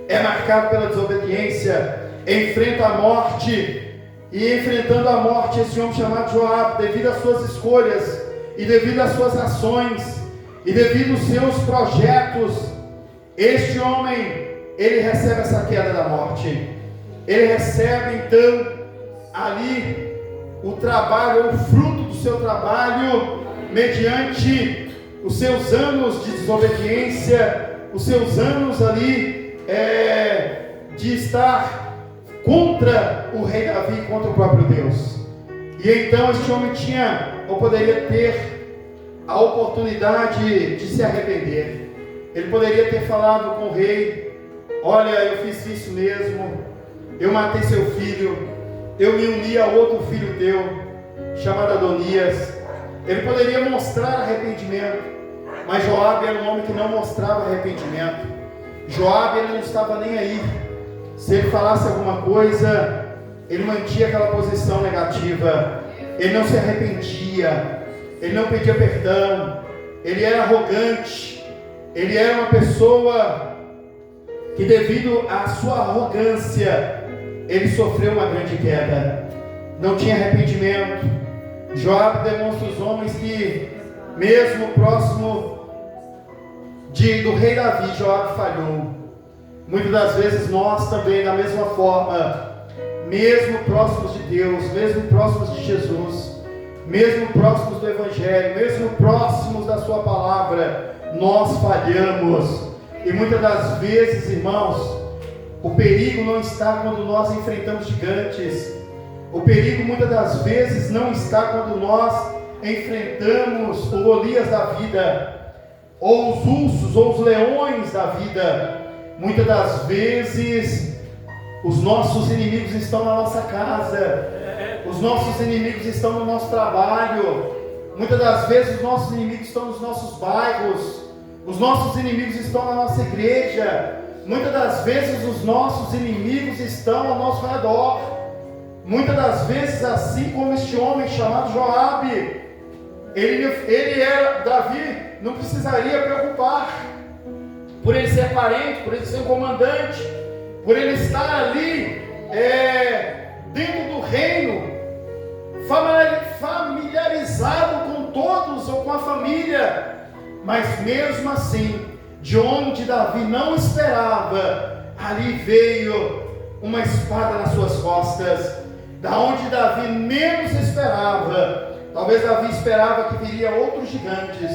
Speaker 3: é marcado pela desobediência, enfrenta a morte. E enfrentando a morte, esse homem chamado Joabe, devido às suas escolhas e devido às suas ações e devido aos seus projetos, este homem, ele recebe essa queda da morte. Ele recebe então ali o trabalho, o fruto do seu trabalho, mediante os seus anos de desobediência, os seus anos ali de estar contra o rei Davi, contra o próprio Deus. E então este homem tinha, ou poderia ter, a oportunidade de se arrepender. Ele poderia ter falado com o rei: olha, eu fiz isso mesmo, eu matei seu filho, eu me uni a outro filho teu, chamado Adonias. Ele poderia mostrar arrependimento, mas Joabe era um homem que não mostrava arrependimento. Joabe, ele não estava nem aí. Se ele falasse alguma coisa, ele mantinha aquela posição negativa. Ele não se arrependia. ele não pedia perdão, ele era arrogante, ele era uma pessoa que, devido à sua arrogância, ele sofreu uma grande queda, não tinha arrependimento. Joabe demonstra os homens que, mesmo próximo do rei Davi, Joabe falhou. Muitas das vezes nós também, da mesma forma, mesmo próximos de Deus, mesmo próximos de Jesus, mesmo próximos do Evangelho, mesmo próximos da sua palavra, nós falhamos. E muitas das vezes, irmãos, o perigo não está quando nós enfrentamos gigantes. O perigo muitas das vezes não está quando nós enfrentamos o Golias da vida, ou os ursos, ou os leões da vida. Muitas das vezes os nossos inimigos estão na nossa casa, os nossos inimigos estão no nosso trabalho, muitas das vezes os nossos inimigos estão nos nossos bairros, os nossos inimigos estão na nossa igreja, muitas das vezes os nossos inimigos estão ao nosso redor. Muitas das vezes, assim como este homem chamado Joabe, ele era, Davi não precisaria preocupar por ele ser parente, por ele ser um comandante, por ele estar ali dentro do reino, familiarizado com todos ou com a família. Mas mesmo assim, de onde Davi não esperava, ali veio uma espada nas suas costas. Da onde Davi menos esperava, talvez Davi esperava que viria outros gigantes,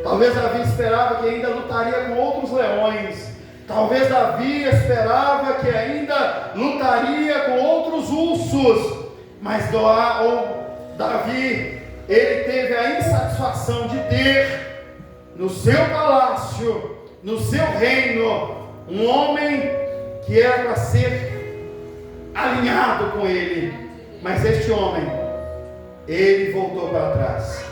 Speaker 3: talvez Davi esperava que ainda lutaria com outros leões, talvez Davi esperava que ainda lutaria com outros ursos, mas Davi, ele teve a insatisfação de ter no seu palácio, no seu reino, um homem que era para ser alinhado com ele. Mas este homem, ele voltou para trás.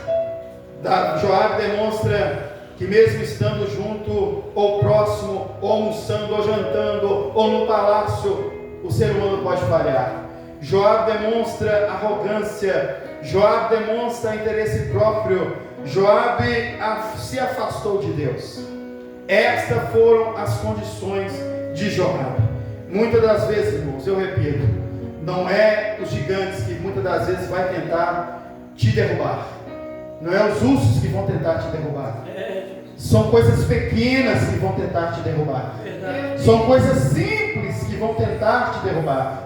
Speaker 3: Joabe demonstra que mesmo estando junto, ou próximo, ou almoçando, ou jantando, ou no palácio, o ser humano pode falhar. Joabe demonstra arrogância, Joabe demonstra interesse próprio, Joabe se afastou de Deus. Estas foram as condições de Joabe. Muitas das vezes, irmãos, eu repito, não é os gigantes que muitas das vezes vai tentar te derrubar, não é os ursos que vão tentar te derrubar, são coisas pequenas que vão tentar te derrubar, são coisas simples que vão tentar te derrubar.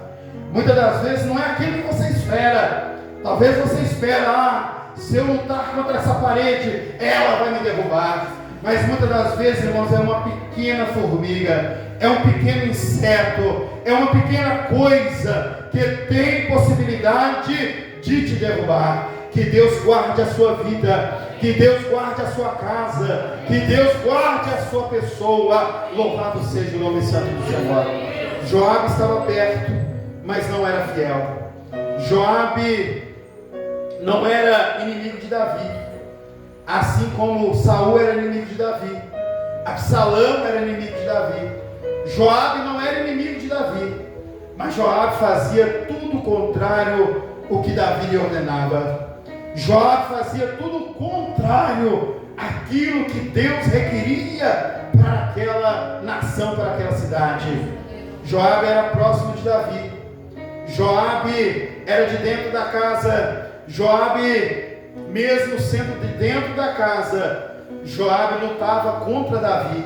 Speaker 3: Muitas das vezes não é aquilo que você espera. Talvez você espera, se eu lutar contra essa parede, ela vai me derrubar. Mas muitas das vezes, irmãos, é uma pequena formiga, é um pequeno inseto, é uma pequena coisa que tem possibilidade de te derrubar. Que Deus guarde a sua vida, que Deus guarde a sua casa, que Deus guarde a sua pessoa. Louvado seja o nome santo do Senhor. Joabe estava perto, mas não era fiel. Joabe não era inimigo de Davi, assim como Saul era inimigo de Davi, Absalão era inimigo de Davi. Joabe não era inimigo de Davi, mas Joabe fazia tudo contrário ao que Davi lhe ordenava. Joabe fazia tudo contrário àquilo que Deus requeria para aquela nação, para aquela cidade. Joabe era próximo de Davi, Joabe era de dentro da casa. Joabe, mesmo sendo de dentro da casa, Joabe lutava contra Davi.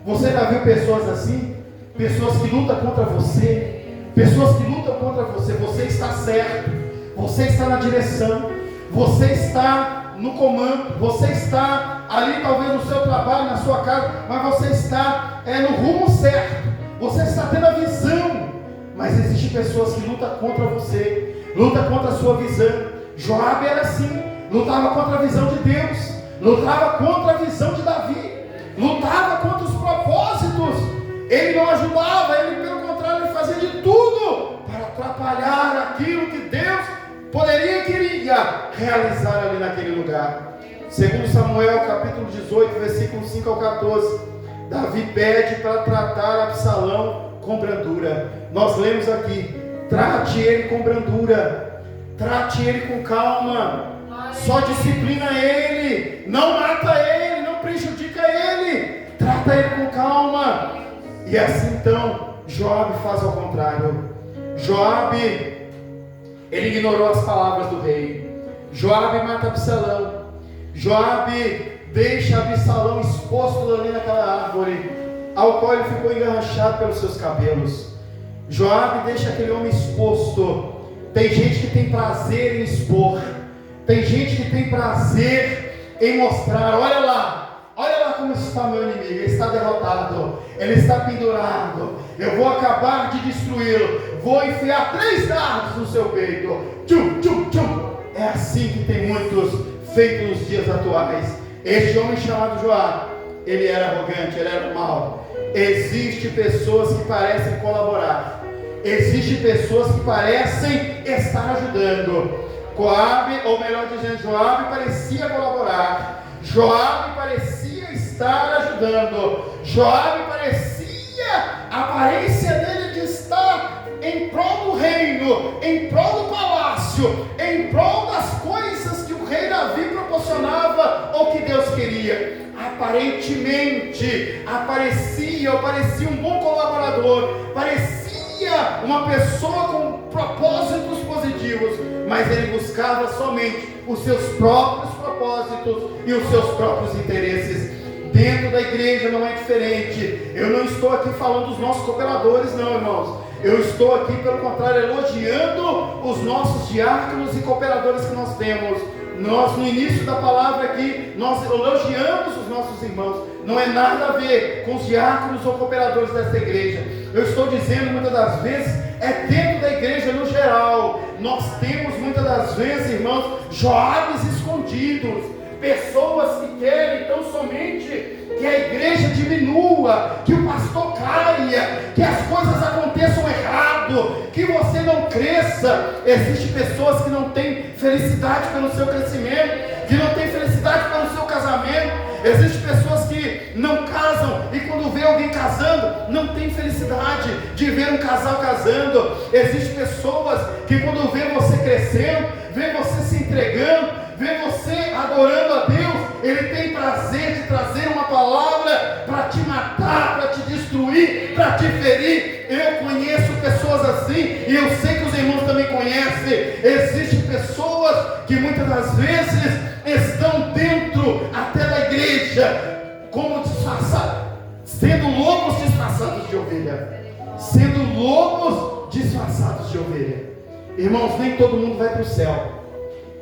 Speaker 3: Você já viu pessoas assim? Pessoas que lutam contra você, pessoas que lutam contra você. Você está certo, você está na direção, você está no comando, você está ali talvez no seu trabalho, na sua casa, mas você está no rumo certo, você está tendo a visão. Mas existem pessoas que lutam contra você, lutam contra a sua visão. Joabe era assim, lutava contra a visão de Deus, lutava contra a visão de Davi, lutava contra os propósitos. Ele não ajudava, ele pelo contrário, ele fazia de tudo para atrapalhar aquilo que Deus poderia e queria realizar ali naquele lugar. Segundo Samuel capítulo 18, versículo 5 ao 14, Davi pede para tratar Absalão com brandura. Nós lemos aqui: trate ele com brandura, trate ele com calma, só disciplina ele, não mata ele, não prejudica ele, trata ele com calma. E assim então Joabe faz ao contrário. Joabe, ele ignorou as palavras do rei. Joabe mata Absalão. Joabe deixa Absalão exposto ali naquela árvore, ao qual ele ficou engarrachado pelos seus cabelos. Joabe deixa aquele homem exposto. Tem gente que tem prazer em expor, tem gente que tem prazer em mostrar. Olha lá como está meu inimigo, ele está derrotado, ele está pendurado, eu vou acabar de destruí-lo, vou enfiar 3 dardos no seu peito. Tchum, tchum, tchum. É assim que tem muitos feito nos dias atuais. Este homem chamado Joabe, ele era arrogante, ele era mau. Existem pessoas que parecem colaborar, existem pessoas que parecem estar ajudando. Joabe parecia colaborar, Joabe parecia estar ajudando, Joabe parecia, a aparência dele de estar em prol do reino, em prol do palácio, em prol das coisas que o rei Davi proporcionava ou que Deus queria. Aparentemente parecia um bom colaborador, parecia uma pessoa com propósitos positivos, mas ele buscava somente os seus próprios propósitos e os seus próprios interesses. Dentro da igreja não é diferente. Eu não estou aqui falando dos nossos cooperadores, não, irmãos. Eu estou aqui, pelo contrário, elogiando os nossos diáconos e cooperadores que nós temos. Nós, no início da palavra aqui, nós elogiamos os nossos irmãos. Não é nada a ver com os diáconos ou cooperadores dessa igreja. Eu estou dizendo, muitas das vezes, é dentro da igreja no geral. Nós temos, muitas das vezes, irmãos, Joabes escondidos. Pessoas que querem tão somente que a igreja diminua, que o pastor caia, que as coisas aconteçam errado, que você não cresça. Existem pessoas que não têm felicidade pelo seu crescimento, que não têm felicidade pelo seu casamento. Existem pessoas que não casam e quando vê alguém casando, não tem felicidade de ver um casal casando. Existem pessoas que quando vê você crescendo, vê você se entregando, vê você adorando a Deus, ele tem prazer de trazer uma palavra para te matar, para te destruir, para te ferir. Eu conheço pessoas assim, e eu sei que os irmãos também conhecem. Existem pessoas que muitas das vezes estão dentro até da igreja, como disfarçados, sendo lobos disfarçados de ovelha, sendo lobos disfarçados de ovelha. Irmãos, nem todo mundo vai para o céu.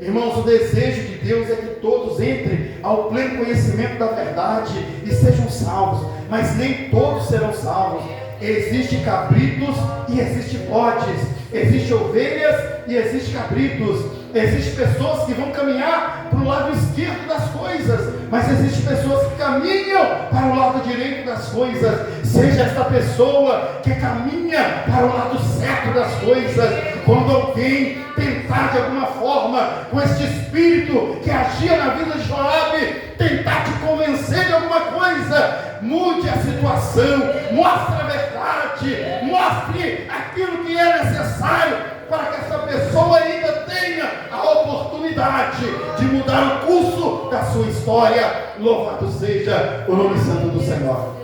Speaker 3: Irmãos, o desejo de Deus é que todos entrem ao pleno conhecimento da verdade e sejam salvos, mas nem todos serão salvos. Existem cabritos e existem bodes, existem ovelhas e existem cabritos. Existem pessoas que vão caminhar para o lado esquerdo das coisas, mas existem pessoas que caminham para o lado direito das coisas. Seja esta pessoa que caminha para o lado certo das coisas. Quando alguém tentar de alguma forma, com este espírito que agia na vida de Joabe, tentar te convencer de alguma coisa, mude a situação, mostre a verdade, mostre aquilo que é necessário para que essa pessoa ainda tenha a oportunidade de mudar o curso da sua história. Louvado seja o nome santo do Senhor.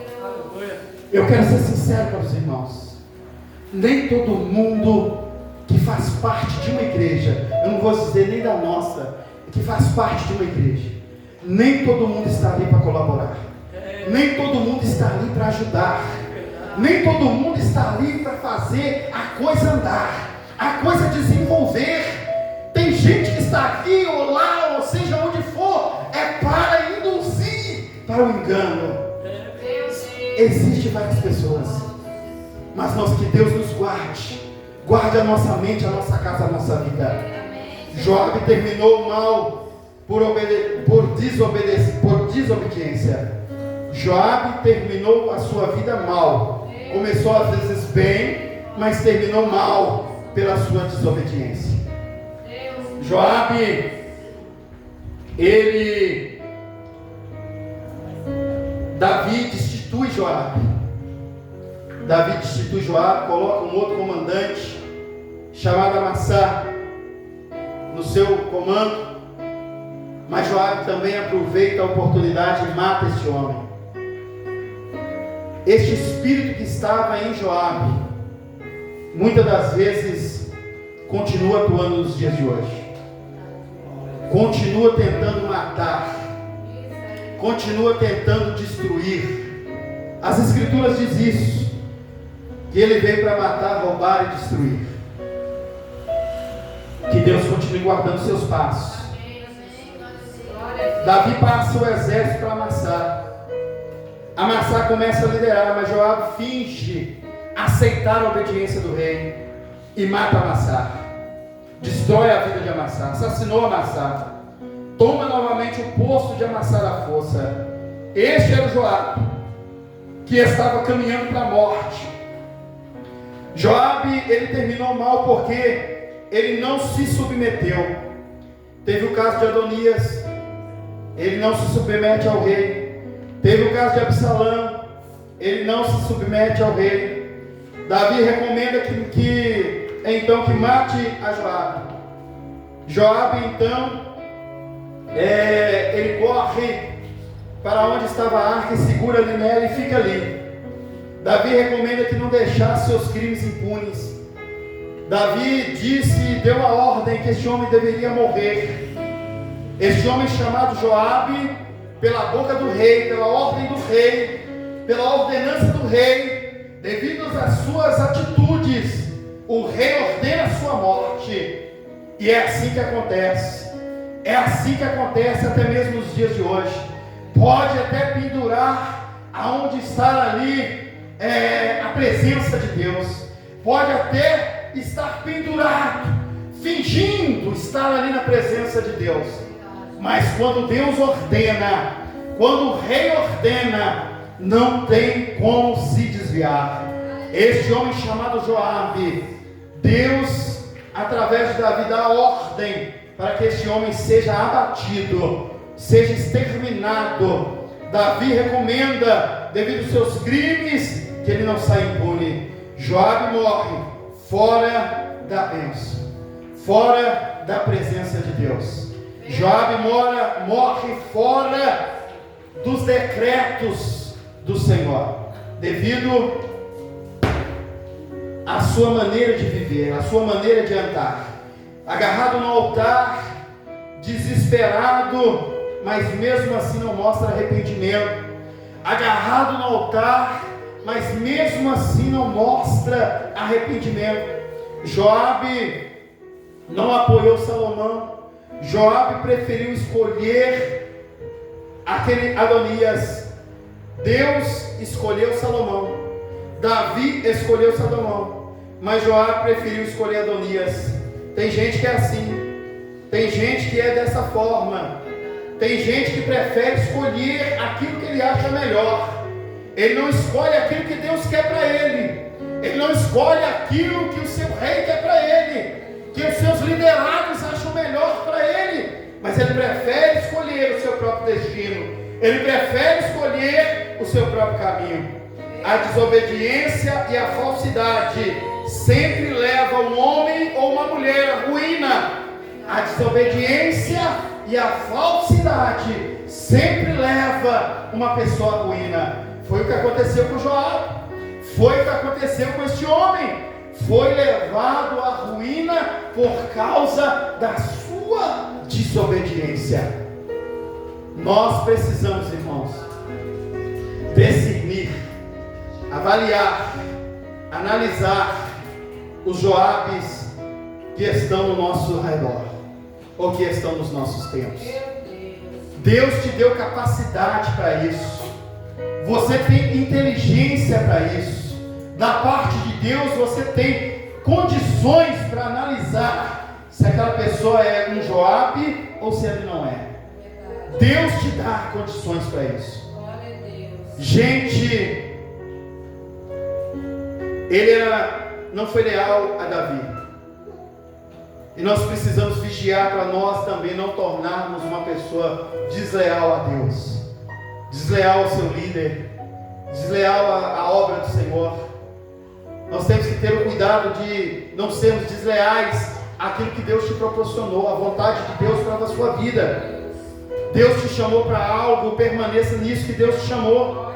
Speaker 3: Eu quero ser sincero para os irmãos, nem todo mundo que faz parte de uma igreja, eu não vou dizer nem da nossa, que faz parte de uma igreja, nem todo mundo está ali para colaborar, nem todo mundo está ali para ajudar, nem todo mundo está ali para fazer a coisa andar, a coisa desenvolver. Tem gente que está aqui ou lá, ou seja, onde for, é para induzir para o engano. Existem várias pessoas, mas que Deus nos guarde a nossa mente, a nossa casa, a nossa vida. Joabe terminou mal por desobediência. Joabe terminou a sua vida mal. Começou às vezes bem, mas terminou mal pela sua desobediência. Joabe, Davi destitui Joabe. Coloca um outro comandante chamado Amassá no seu comando. Mas Joabe também aproveita a oportunidade e mata este homem. Este espírito que estava em Joabe, muitas das vezes, continua atuando nos dias de hoje. Continua tentando matar. Continua tentando destruir. As Escrituras dizem isso, que ele veio para matar, roubar e destruir. Que Deus continue guardando seus passos. Davi passa o exército para amassar. Amassar começa a liderar, mas Joabe finge aceitar a obediência do rei e mata Amassar. Destrói a vida de Amassar, assassinou Amassar. Toma novamente o posto de Amassar à força. Este era o Joabe, que estava caminhando para a morte. Joabe, ele terminou mal porque ele não se submeteu. Teve o caso de Adonias, ele não se submete ao rei. Teve o caso de Absalão, ele não se submete ao rei. Davi recomenda que mate a Joabe. Joabe então, ele corre para onde estava a arca e segura ali nela e fica ali. Davi recomenda que não deixasse seus crimes impunes. Davi deu a ordem que este homem deveria morrer. Este homem chamado Joabe, pela boca do rei, pela ordem do rei, pela ordenança do rei, devido às suas atitudes, o rei ordena a sua morte. E é assim que acontece. É assim que acontece até mesmo nos dias de hoje. Pode até pendurar aonde está ali a presença de Deus. Pode até estar pendurado, fingindo estar ali na presença de Deus. Mas quando Deus ordena, quando o rei ordena, não tem como se desviar. Este homem chamado Joabe, Deus, através de Davi, dá a ordem para que este homem seja abatido, seja exterminado. Davi recomenda, devido aos seus crimes, que ele não saia impune. Joabe morre fora da bênção, fora da presença de Deus. Joabe morre fora dos decretos do Senhor, devido à sua maneira de viver, à sua maneira de andar. Agarrado no altar, desesperado, mas mesmo assim não mostra arrependimento. Agarrado no altar, mas mesmo assim não mostra arrependimento. Joabe não apoiou Salomão. Joabe preferiu escolher aquele Adonias. Deus escolheu Salomão. Davi escolheu Salomão. Mas Joabe preferiu escolher Adonias. Tem gente que é assim. Tem gente que é dessa forma. Tem gente que prefere escolher aquilo que ele acha melhor. Ele não escolhe aquilo que Deus quer para ele. Ele não escolhe aquilo que o seu rei quer para ele, que os seus liderados acham melhor para ele. Mas ele prefere escolher o seu próprio destino. Ele prefere escolher o seu próprio caminho. A desobediência e a falsidade sempre levam um homem ou uma mulher à ruína. A desobediência e a falsidade sempre leva uma pessoa à ruína. Foi o que aconteceu com Joabe. Foi o que aconteceu com este homem. Foi levado à ruína por causa da sua desobediência. Nós precisamos, irmãos, discernir, avaliar, analisar os Joabes que estão no nosso redor, ou que estão nos nossos tempos. Deus te deu capacidade para isso. Você tem inteligência para isso. Da parte de Deus você tem condições para analisar se aquela pessoa é um Joabe ou se ele não é. Deus te dá condições para isso. Gente, ele não foi leal a Davi. E nós precisamos vigiar para nós também não tornarmos uma pessoa desleal a Deus, desleal ao seu líder, desleal à obra do Senhor. Nós temos que ter o cuidado de não sermos desleais àquilo que Deus te proporcionou, a vontade de Deus para a sua vida. Deus te chamou para algo, permaneça nisso que Deus te chamou.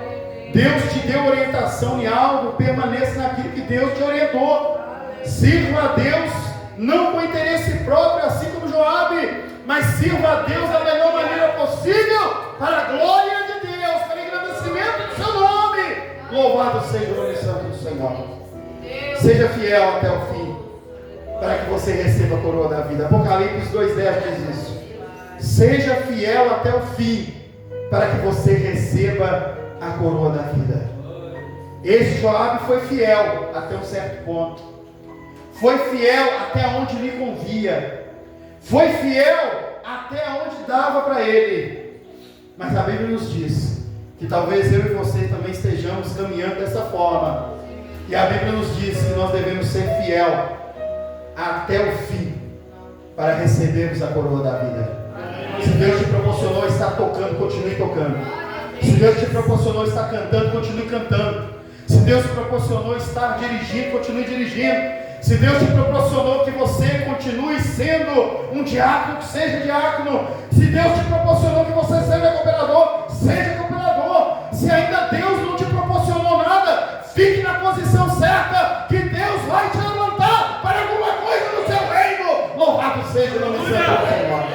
Speaker 3: Deus te deu orientação em algo, permaneça naquilo que Deus te orientou. Sirva a Deus, não com interesse próprio, assim como Joabe, mas sirva a Deus da melhor maneira possível, para a glória de Deus, para o engrandecimento do seu nome. Louvado seja o nome santo do Senhor. Seja fiel até o fim, para que você receba a coroa da vida. Apocalipse 2:10 diz isso. Seja fiel até o fim, para que você receba a coroa da vida. Esse Joabe foi fiel até um certo ponto. Foi fiel até onde lhe convia. Foi fiel até onde dava para ele. Mas a Bíblia nos diz que talvez eu e você também estejamos caminhando dessa forma. E a Bíblia nos diz que nós devemos ser fiel até o fim, para recebermos a coroa da vida. Se Deus te proporcionou estar tocando, continue tocando. Se Deus te proporcionou estar cantando, continue cantando. Se Deus te proporcionou estar dirigindo, continue dirigindo. Se Deus te proporcionou que você continue sendo um diácono, que seja diácono. Se Deus te proporcionou que você seja cooperador, seja cooperador. Se ainda Deus não te proporcionou nada, fique na posição certa, que Deus vai te levantar para alguma coisa no seu reino. Louvado seja o nome do Senhor.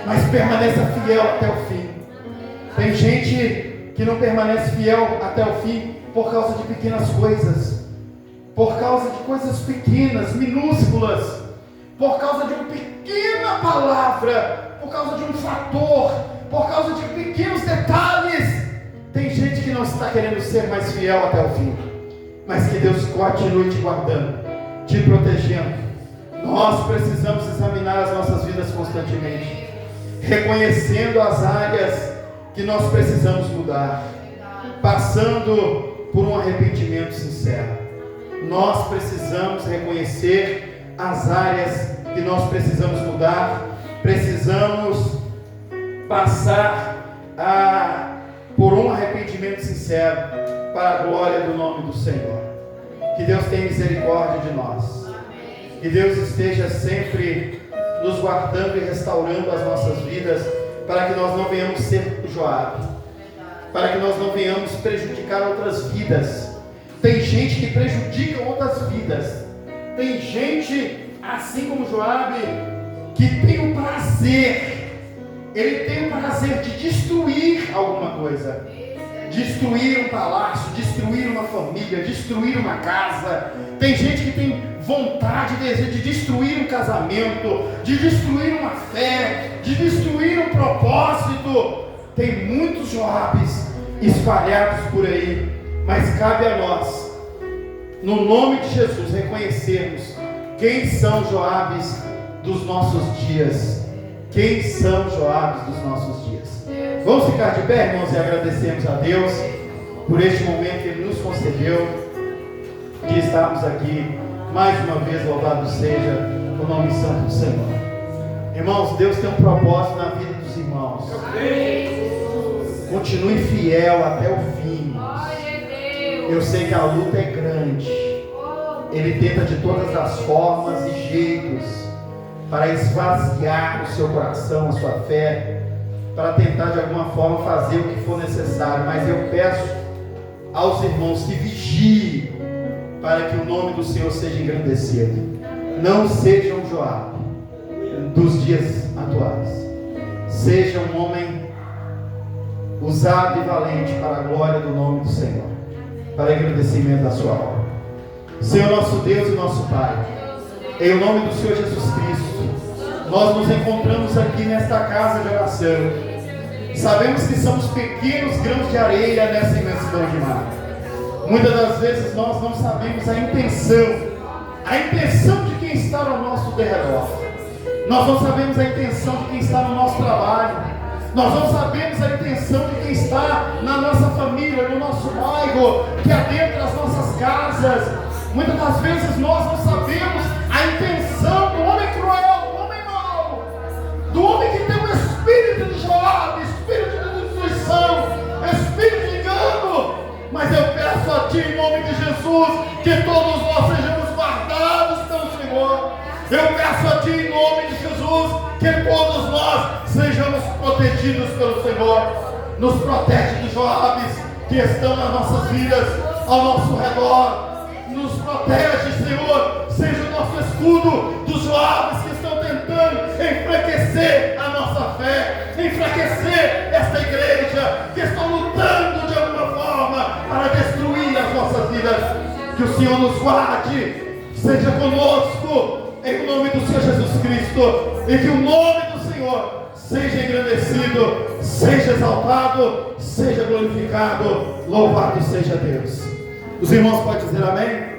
Speaker 3: Mas permaneça fiel até o fim. Tem gente que não permanece fiel até o fim por causa de pequenas coisas, por causa de coisas pequenas, minúsculas, por causa de uma pequena palavra, por causa de um fator, por causa de pequenos detalhes. Tem gente que não está querendo ser mais fiel até o fim, mas que Deus continue te guardando, te protegendo. Nós precisamos examinar as nossas vidas constantemente, reconhecendo as áreas que nós precisamos mudar, passando por um arrependimento sincero. Nós precisamos reconhecer as áreas que nós precisamos mudar, precisamos passar por um arrependimento sincero, para a glória do nome do Senhor. Que Deus tenha misericórdia de nós, que Deus esteja sempre nos guardando e restaurando as nossas vidas, para que nós não venhamos ser Joabe, para que nós não venhamos prejudicar outras vidas. Tem gente que prejudica outras vidas. Tem gente, assim como Joabe, que tem o prazer, ele tem o prazer de destruir alguma coisa, destruir um palácio, destruir uma família, destruir uma casa. Tem gente que tem vontade, desejo de destruir um casamento, de destruir uma fé, de destruir um propósito. Tem muitos Joabes espalhados por aí, mas cabe a nós, no nome de Jesus, reconhecermos quem são Joabes dos nossos dias. Quem são Joabes dos nossos dias? Vamos ficar de pé, irmãos, e agradecermos a Deus por este momento que Ele nos concedeu, de estarmos aqui mais uma vez. Louvado seja o nome santo do Senhor. Irmãos, Deus tem um propósito na vida dos irmãos. Continue fiel até o fim. Eu sei que a luta é grande. Ele tenta de todas as formas e jeitos para esvaziar o seu coração, a sua fé, para tentar de alguma forma fazer o que for necessário. Mas eu peço aos irmãos que vigiem para que o nome do Senhor seja engrandecido. Não seja um Joabe dos dias atuais. Seja um homem usado e valente para a glória do nome do Senhor, para engrandecimento da sua obra. Senhor nosso Deus e nosso Pai, em nome do Senhor Jesus Cristo, nós nos encontramos aqui nesta casa de oração. Sabemos que somos pequenos grãos de areia nessa imensidão de mar. Muitas das vezes nós não sabemos a intenção de quem está ao nosso derredor. Nós não sabemos a intenção de quem está no nosso trabalho. Nós não sabemos a intenção de quem está na nossa família, no nosso bairro, que adentra as nossas casas. Muitas das vezes nós não sabemos a intenção do homem cruel, do homem mau, do homem que tem um espírito de Joabe, espírito de destruição, espírito de engano. Mas eu peço a Ti, em nome de Jesus, que todos nós sejamos guardados pelo Senhor. Eu peço a Ti, em nome de Jesus, que todos nós sejamos protegidos protegidos pelo Senhor. Nos protege dos Joabes que estão nas nossas vidas, ao nosso redor. Nos protege, Senhor. Seja o nosso escudo dos Joabes que estão tentando enfraquecer a nossa fé, enfraquecer esta igreja, que estão lutando de alguma forma para destruir as nossas vidas. Que o Senhor nos guarde, seja conosco, em nome do Senhor Jesus Cristo, e que o nome do Senhor seja engrandecido, seja exaltado, seja glorificado. Louvado seja Deus. Os irmãos podem dizer amém?